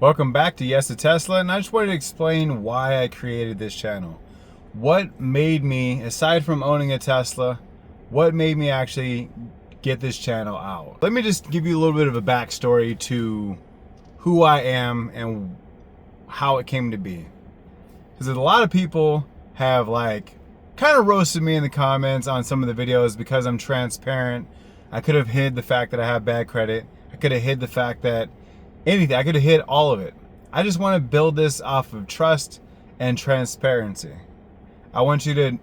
Welcome back to Yes to Tesla, and I just wanted to explain why I created this channel. What made me, aside from owning a Tesla, what made me actually get this channel out? Let me just give you a little bit of a backstory to who I am and how it came to be. Because a lot of people have kind of roasted me in the comments on some of the videos because I'm transparent. I could have hid the fact that I have bad credit. I could have hid the fact that anything. I could have hid all of it. I just want to build this off of trust and transparency. I want you to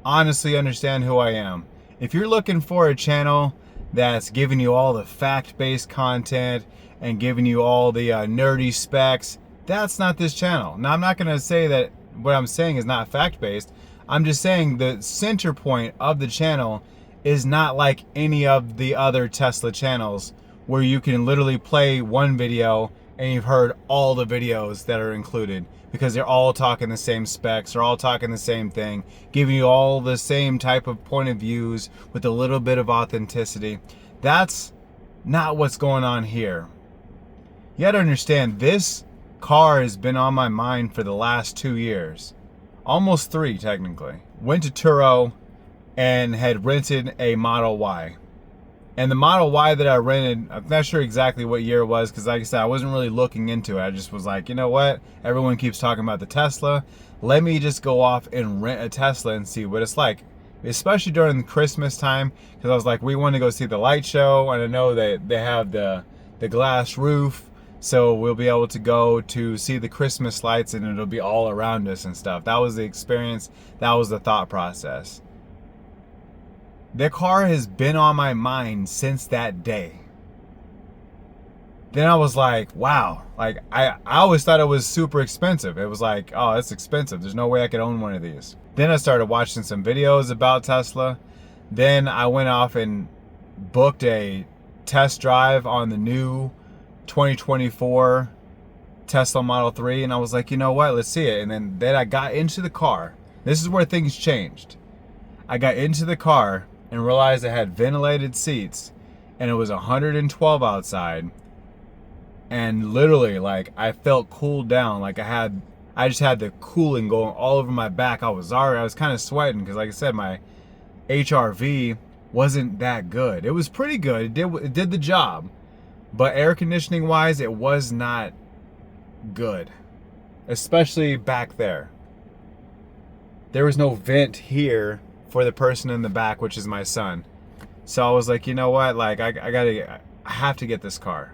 honestly understand who I am. If you're looking for a channel that's giving you all the fact-based content and giving you all the nerdy specs, that's not this channel. Now, I'm not going to say that what I'm saying is not fact-based. I'm just saying the center point of the channel is not like any of the other Tesla channels where you can literally play one video and you've heard all the videos that are included because they're all talking the same specs, they're all talking the same thing, giving you all the same type of point of views with a little bit of authenticity. That's not what's going on here. You gotta understand, this car has been on my mind for the last 2 years. Almost 3 technically. Went to Turo and had rented a Model Y. And the Model Y that I rented, I'm not sure exactly what year it was because like I said, I wasn't really looking into it. I just was like, you know what? Everyone keeps talking about the Tesla. Let me just go off and rent a Tesla and see what it's like. Especially during Christmas time, because I was like, we want to go see the light show, and I know that they have the glass roof, so we'll be able to go to see the Christmas lights and it'll be all around us and stuff. That was the experience. That was the thought process. The car has been on my mind since that day. Then I was like, wow. Like, I always thought it was super expensive. It was like, oh, it's expensive. There's no way I could own one of these. Then I started watching some videos about Tesla. Then I went off and booked a test drive on the new 2024 Tesla Model 3. And I was like, you know what? Let's see it. And then I got into the car. This is where things changed. I got into the car and realized it had ventilated seats and it was 112 outside, and literally like I felt cooled down. Like I just had the cooling going all over my back. I was kind of sweating because like I said, my HRV wasn't that good. It was pretty good. It did the job, but air conditioning wise it was not good, especially back there. There was no vent here for the person in the back, which is my son. So I was like, you know what? Like, I have to get this car.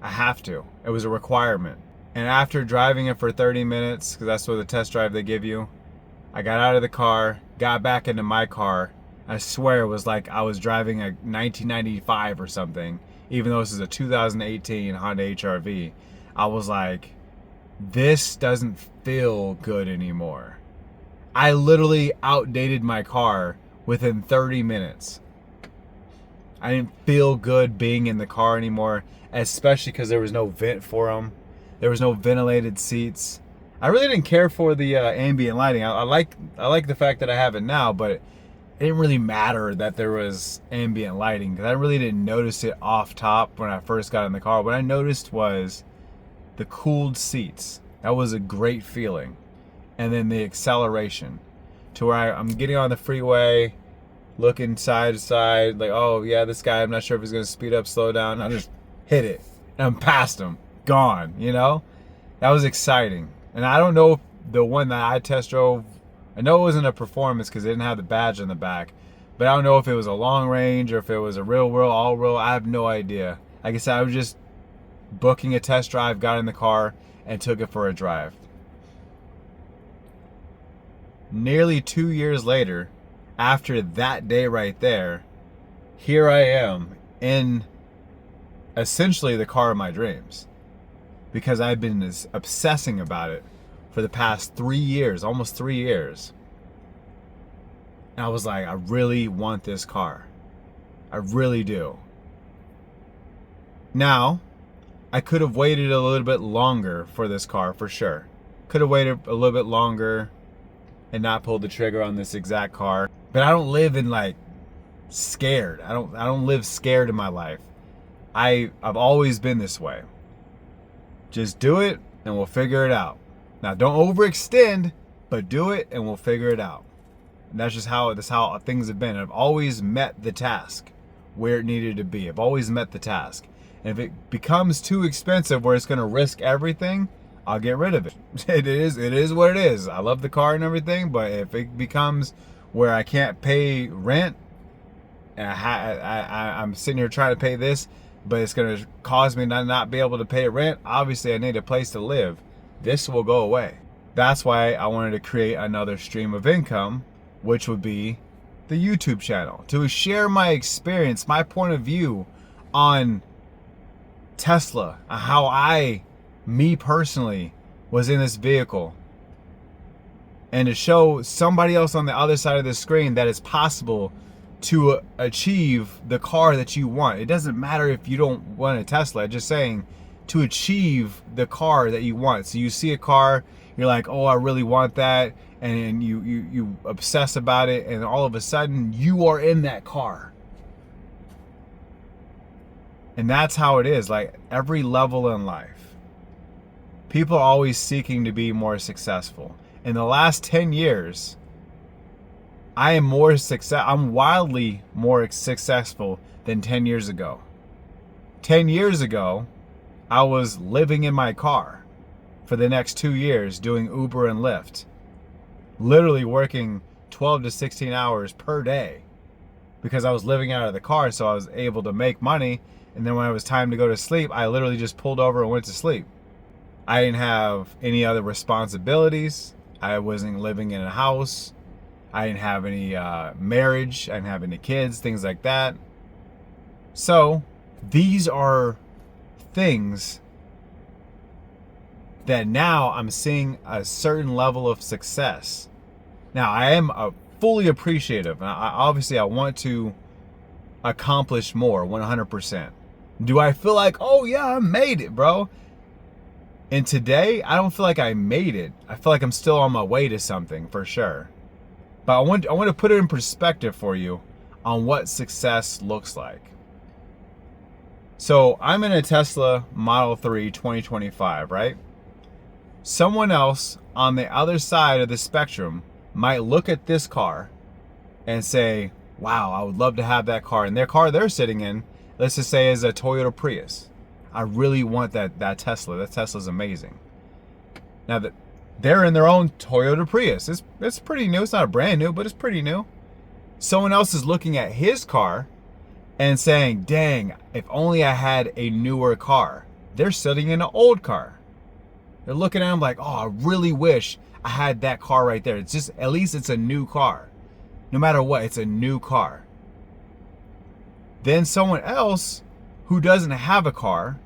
I have to. It was a requirement. And after driving it for 30 minutes, because that's what the test drive they give you, I got out of the car, got back into my car. I swear it was like I was driving a 1995 or something, even though this is a 2018 Honda HRV. I was like, this doesn't feel good anymore. I literally outdated my car within 30 minutes. I didn't feel good being in the car anymore, especially because there was no vent for them. There was no ventilated seats. I really didn't care for the ambient lighting. I like the fact that I have it now, but it didn't really matter that there was ambient lighting because I really didn't notice it off top when I first got in the car. What I noticed was the cooled seats. That was a great feeling. And then the acceleration to where I'm getting on the freeway, looking side to side, like, oh yeah, this guy, I'm not sure if he's gonna speed up, slow down. I just hit it and I'm past him, gone, you know? That was exciting. And I don't know if the one that I test drove, I know it wasn't a performance because it didn't have the badge on the back, but I don't know if it was a long range or if it was a real world, all world. I have no idea. Like I said, I was just booking a test drive, got in the car and took it for a drive. Nearly 2 years later, after that day right there, here I am in essentially the car of my dreams, because I've been obsessing about it for the past 3 years, almost 3 years. And I was like, I really want this car. I really do. Now, I could have waited a little bit longer for this car for sure. Could have waited a little bit longer and not pulled the trigger on this exact car. But I don't live in like scared. I don't live scared in my life. I've always been this way. Just do it and we'll figure it out. Now, don't overextend, but do it and we'll figure it out. And that's how things have been. I've always met the task where it needed to be. I've always met the task. And if it becomes too expensive where it's going to risk everything, I'll get rid of it. It is what it is. I love the car and everything, but if it becomes where I can't pay rent, and I'm sitting here trying to pay this, but it's going to cause me to not be able to pay rent, obviously I need a place to live. This will go away. That's why I wanted to create another stream of income, which would be the YouTube channel, to share my experience, my point of view on Tesla, how me personally was in this vehicle, and to show somebody else on the other side of the screen that it's possible to achieve the car that you want. It doesn't matter if you don't want a Tesla, just saying to achieve the car that you want. So you see a car, you're like, oh, I really want that, and you obsess about it, and all of a sudden you are in that car. And that's how it is, like every level in life. People are always seeking to be more successful. In the last 10 years, I'm wildly more successful than 10 years ago. 10 years ago, I was living in my car for the next 2 years doing Uber and Lyft. Literally working 12 to 16 hours per day because I was living out of the car, so I was able to make money. And then when it was time to go to sleep, I literally just pulled over and went to sleep. I didn't have any other responsibilities. I wasn't living in a house. I didn't have any marriage. I didn't have any kids, things like that. So these are things that now I'm seeing a certain level of success. Now, I am fully appreciative. Obviously, I want to accomplish more, 100%. Do I feel like, oh yeah, I made it, bro? And today, I don't feel like I made it. I feel like I'm still on my way to something, for sure. But I want to put it in perspective for you on what success looks like. So I'm in a Tesla Model 3 2025, right? Someone else on the other side of the spectrum might look at this car and say, wow, I would love to have that car. And their car they're sitting in, let's just say, is a Toyota Prius. I really want that Tesla. That Tesla's amazing. Now that they're in their own Toyota Prius, it's pretty new. It's not brand new, but it's pretty new. Someone else is looking at his car and saying, dang, if only I had a newer car. They're sitting in an old car. They're looking at him like, oh, I really wish I had that car right there. It's just, at least it's a new car. No matter what, it's a new car. Then someone else who doesn't have a car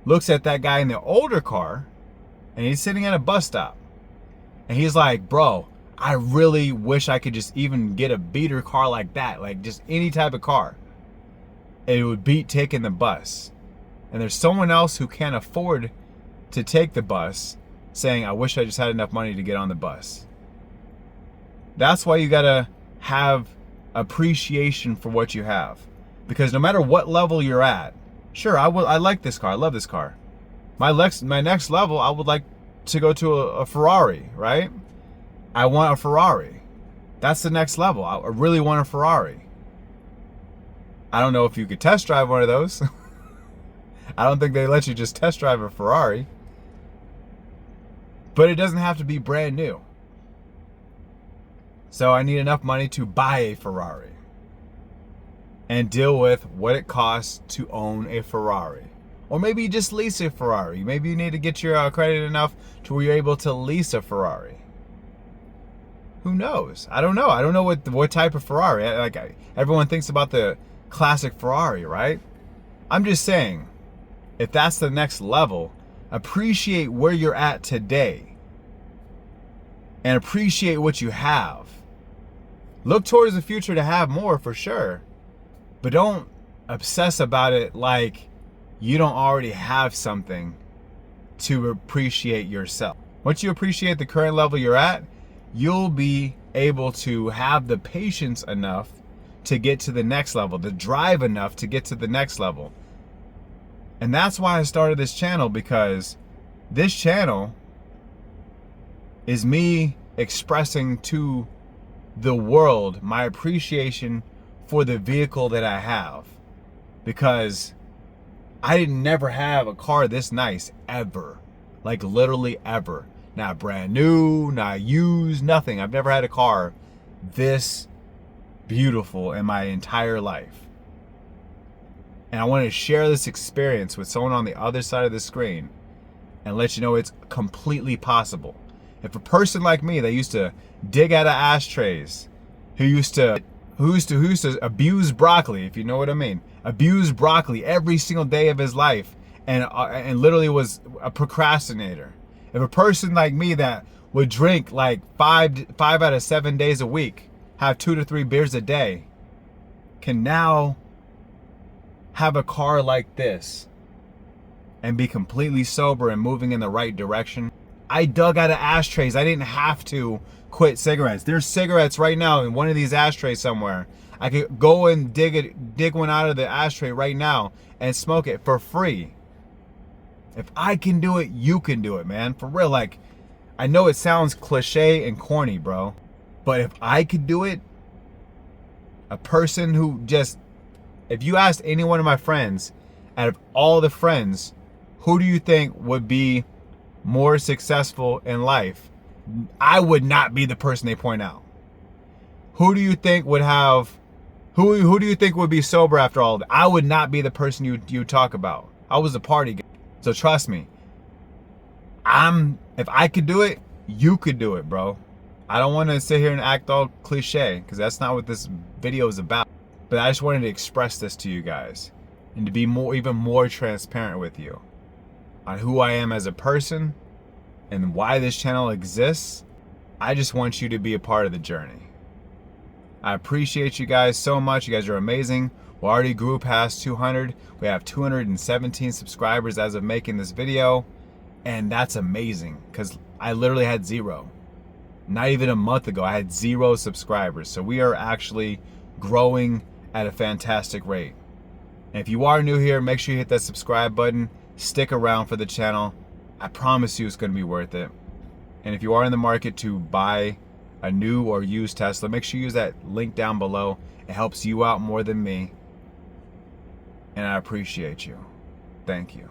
looks at that guy in the older car, and he's sitting at a bus stop. And he's like, bro, I really wish I could just even get a beater car like that. Like just any type of car. It would beat taking the bus. And there's someone else who can't afford to take the bus saying, I wish I just had enough money to get on the bus. That's why you gotta have appreciation for what you have. Because no matter what level you're at, sure, I like this car. I love this car. My next level, I would like to go to a Ferrari, right? I want a Ferrari. That's the next level. I really want a Ferrari. I don't know if you could test drive one of those. I don't think they let you just test drive a Ferrari. But it doesn't have to be brand new. So I need enough money to buy a Ferrari and deal with what it costs to own a Ferrari. Or maybe you just lease a Ferrari. Maybe you need to get your credit enough to where you're able to lease a Ferrari. Who knows? I don't know. I don't know what type of Ferrari. Everyone thinks about the classic Ferrari, right? I'm just saying, if that's the next level, appreciate where you're at today and appreciate what you have. Look towards the future to have more, for sure, but don't obsess about it like you don't already have something to appreciate yourself. Once you appreciate the current level you're at, you'll be able to have the patience enough to get to the next level, the drive enough to get to the next level. And that's why I started this channel, because this channel is me expressing to the world my appreciation for the vehicle that I have, because I didn't never have a car this nice ever, like literally ever. Not brand new, not used, nothing. I've never had a car this beautiful in my entire life. And I want to share this experience with someone on the other side of the screen and let you know it's completely possible. If a person like me that used to dig out of ashtrays, who used to abuse broccoli, if you know what I mean, abuse broccoli every single day of his life, and literally was a procrastinator. If a person like me that would drink like five out of 7 days a week, have 2 to 3 beers a day, can now have a car like this and be completely sober and moving in the right direction. I dug out of ashtrays. I didn't have to quit cigarettes. There's cigarettes right now in one of these ashtrays somewhere. I could go and dig one out of the ashtray right now and smoke it for free. If I can do it, you can do it, man. For real, like, I know it sounds cliche and corny, bro, but if I could do it, a person who just, if you asked any one of my friends, out of all the friends, who do you think would be more successful in life, I would not be the person they point out. Who do you think would have, who do you think would be sober after all of that? I would not be the person you talk about. I was a party guy. So trust me, if I could do it, you could do it, bro. I don't want to sit here and act all cliche, because that's not what this video is about. But I just wanted to express this to you guys and to be even more transparent with you on who I am as a person and why this channel exists. I just want you to be a part of the journey. I appreciate you guys so much. You guys are amazing. We already grew past 200. We have 217 subscribers as of making this video. And that's amazing, because I literally had 0. Not even a month ago, I had 0 subscribers. So we are actually growing at a fantastic rate. And if you are new here, make sure you hit that subscribe button. Stick around for the channel. I promise you it's going to be worth it. And if you are in the market to buy a new or used Tesla, make sure you use that link down below. It helps you out more than me. And I appreciate you. Thank you.